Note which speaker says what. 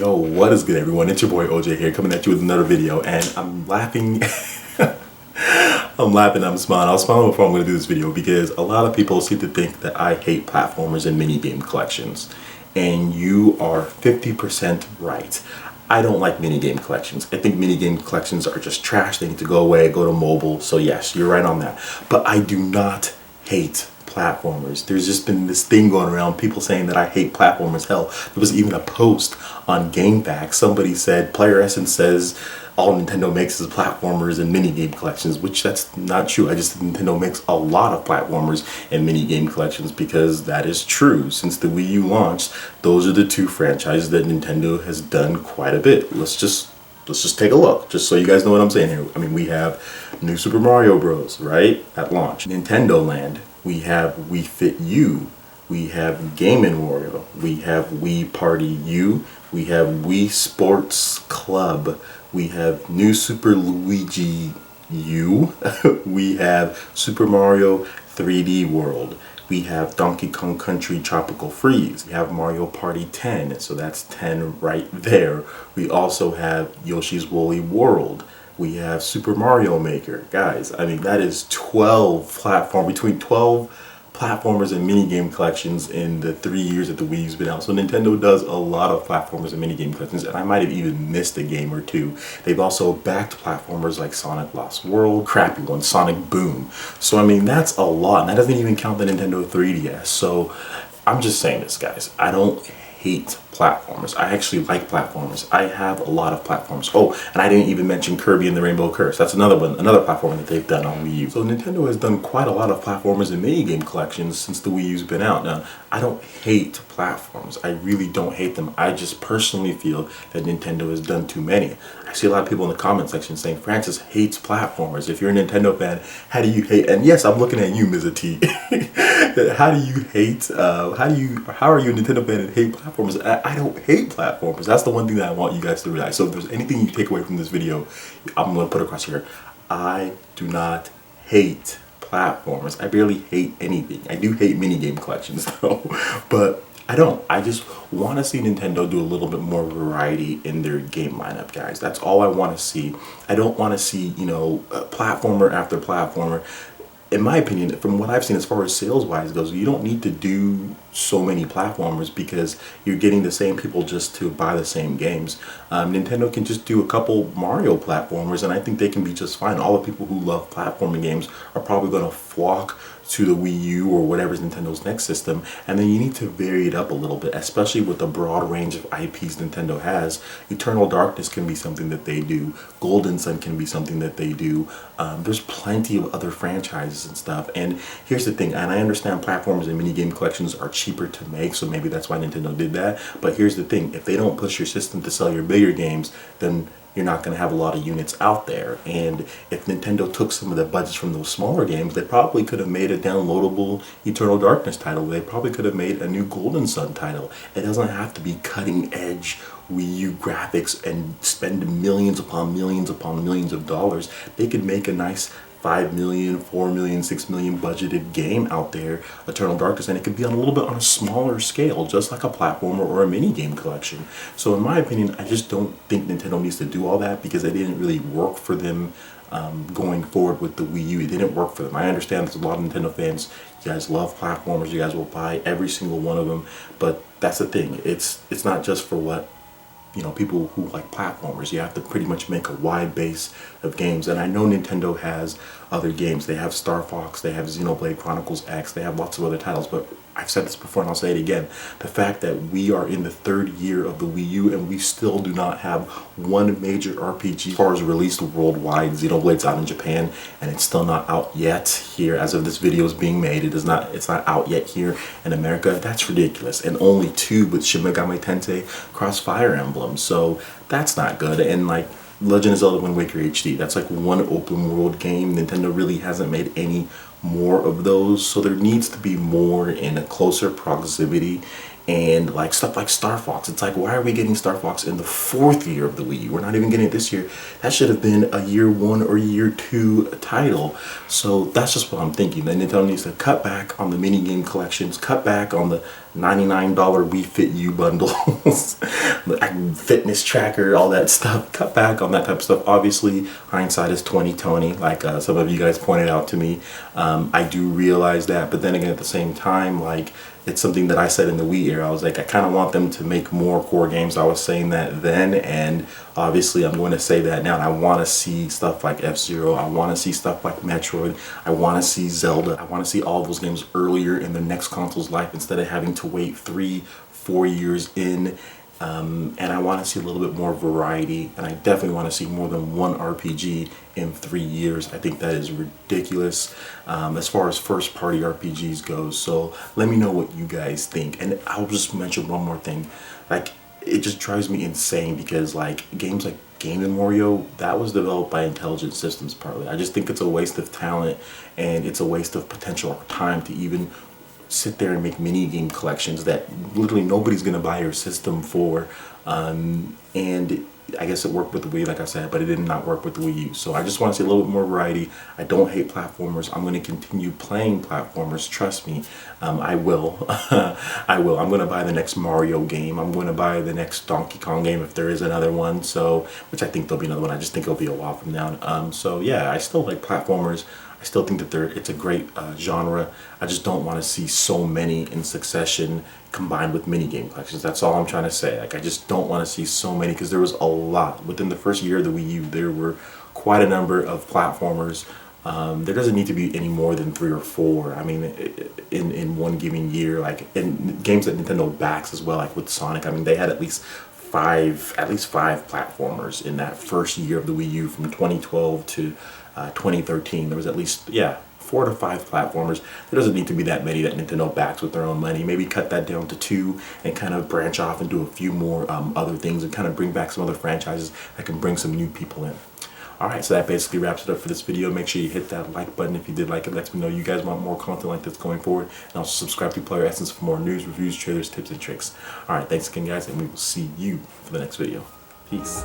Speaker 1: Yo, what is good, everyone? It's your boy OJ here, coming at you with another video, and I'm laughing. I'm smiling. I was smiling before I'm going to do this video because a lot of people seem to think that I hate platformers and minigame collections, and you are 50% right. I don't like minigame collections. I think minigame collections are just trash. They need to go away, go to mobile. So yes, you're right on that. But I do not hate platformers. There's just been this thing going around, people saying that I hate platformers. Hell, there was even a post on GameFAQs. Somebody said PlayerEssence says all Nintendo makes is platformers and minigame collections, which that's not true. I just think Nintendo makes a lot of platformers and minigame collections because that is true. Since the Wii U launched, those are the two franchises that Nintendo has done quite a bit. Let's just take a look, just so you guys know what I'm saying here. I mean, we have New Super Mario Bros., right, at launch. Nintendo Land, we have Wii Fit U, we have Game & Wario, we have Wii Party U, we have Wii Sports Club, we have New Super Luigi U, we have Super Mario 3D World, we have Donkey Kong Country Tropical Freeze. We have Mario Party 10, so that's 10 right there. We also have Yoshi's Woolly World. We have Super Mario Maker. Guys, I mean, that is between 12 platformers and minigame collections in the 3 years that the Wii U's been out. So Nintendo does a lot of platformers and minigame collections, and I might have even missed a game or two. They've also backed platformers like Sonic Lost World, crappy one, Sonic Boom. So I mean, that's a lot, and that doesn't even count the Nintendo 3DS. So I'm just saying this, guys. I don't hate platformers. I actually like platformers. I have a lot of platforms. Oh, and I didn't even mention Kirby and the Rainbow Curse. That's another one, another platform that they've done on Wii U. So Nintendo has done quite a lot of platformers and minigame collections since the Wii U's been out. Now, I don't hate platforms. I really don't hate them. I just personally feel that Nintendo has done too many. I see a lot of people in the comment section saying Francis hates platformers. If you're a Nintendo fan, how do you hate? And yes, I'm looking at you, Ms. T. How do you hate? How are you a Nintendo fan and hate platformers? I don't hate platformers. That's the one thing that I want you guys to realize. So if there's anything you take away from this video, I'm going to put across here. I do not hate platformers. I barely hate anything. I do hate minigame collections though, but I don't. I just want to see Nintendo do a little bit more variety in their game lineup, guys. That's all I want to see. I don't want to see, you know, platformer after platformer. In my opinion, from what I've seen as far as sales-wise goes, you don't need to do so many platformers because you're getting the same people just to buy the same games. Nintendo can just do a couple Mario platformers, and I think they can be just fine. All the people who love platforming games are probably going to flock to the Wii U or whatever's Nintendo's next system, and then you need to vary it up a little bit, especially with the broad range of IPs Nintendo has. Eternal Darkness can be something that they do. Golden Sun can be something that they do. There's plenty of other franchises and stuff, and here's the thing, and I understand platformers and minigame collections are cheaper to make, so maybe that's why Nintendo did that, but here's the thing, if they don't push your system to sell your bigger games, then you're not going to have a lot of units out there. And if Nintendo took some of the budgets from those smaller games, they probably could have made a downloadable Eternal Darkness title. They probably could have made a new Golden Sun title. It doesn't have to be cutting edge Wii U graphics and spend millions upon millions upon millions of dollars. They could make a nice 5 million, 4 million, 6 million budgeted game out there, Eternal Darkness, and it could be on a little bit on a smaller scale, just like a platformer or a mini game collection. So in my opinion, I just don't think Nintendo needs to do all that because it didn't really work for them going forward with the Wii U. It didn't work for them. I understand there's a lot of Nintendo fans. You guys love platformers. You guys will buy every single one of them, but that's the thing. It's not just for what, you know, people who like platformers. You have to pretty much make a wide base of games, and I know Nintendo has other games. They have Star Fox, they have Xenoblade Chronicles X, they have lots of other titles, but I've said this before and I'll say it again. The fact that we are in the 3rd year of the Wii U and we still do not have one major RPG as far as released worldwide. Xenoblade's out in Japan and it's still not out yet here as of this video is being made. It's not out yet here in America. That's ridiculous. And only 2 with Shin Megami Tensei Cross Fire Emblem. So that's not good. And like Legend of Zelda Wind Waker HD, that's like one open world game. Nintendo really hasn't made any more of those, so there needs to be more in a closer proximity. And like stuff like Star Fox, it's like, why are we getting Star Fox in the 4th year of the Wii U? We're not even getting it this year. That should have been a year 1 or year 2 title. So that's just what I'm thinking. That Nintendo needs to cut back on the minigame collections, cut back on the $99 Wii Fit U bundles, fitness tracker, all that stuff. Cut back on that type of stuff. Obviously, hindsight is 20/20, like some of you guys pointed out to me. I do realize that, but then again, at the same time, like, it's something that I said in the Wii era. I was like, I kind of want them to make more core games. I was saying that then, and obviously I'm going to say that now. And I want to see stuff like F-Zero. I want to see stuff like Metroid. I want to see Zelda. I want to see all those games earlier in the next console's life instead of having to wait 3-4 years in. And I want to see a little bit more variety, and I definitely want to see more than one RPG in 3 years. I think that is ridiculous as far as first party RPGs goes. So let me know what you guys think. And I'll just mention one more thing. Like, it just drives me insane because like games like Game & Wario, that was developed by Intelligent Systems partly. I just think it's a waste of talent, and it's a waste of potential time to even sit there and make mini game collections that literally nobody's gonna buy your system for. And I guess it worked with the Wii, like I said, but it did not work with the Wii U. So I just want to see a little bit more variety. I don't hate platformers. I'm going to continue playing platformers. Trust me, I will. I will. I'm going to buy the next Mario game. I'm going to buy the next Donkey Kong game if there is another one. So, which I think there'll be another one. I just think it'll be a while from now. So yeah, I still like platformers. I still think that it's a great genre. I just don't want to see so many in succession combined with mini game collections. That's all I'm trying to say. Like, I just don't want to see so many, because there was a lot within the first year of the Wii U. There were quite a number of platformers. There doesn't need to be any more than 3 or 4. I mean, in one given year, like in games that Nintendo backs as well, like with Sonic. I mean, they had at least five platformers in that first year of the Wii U from 2012 to 2013. There was at least 4 to 5 platformers. There doesn't need to be that many that Nintendo backs with their own money. Maybe cut that down to 2 and kind of branch off and do a few more other things and kind of bring back some other franchises that can bring some new people in. Alright, so that basically wraps it up for this video. Make sure you hit that like button if you did like it. Lets me know you guys want more content like this going forward. And also subscribe to PlayerEssence for more news, reviews, trailers, tips, and tricks. Alright, thanks again guys, and we will see you for the next video. Peace.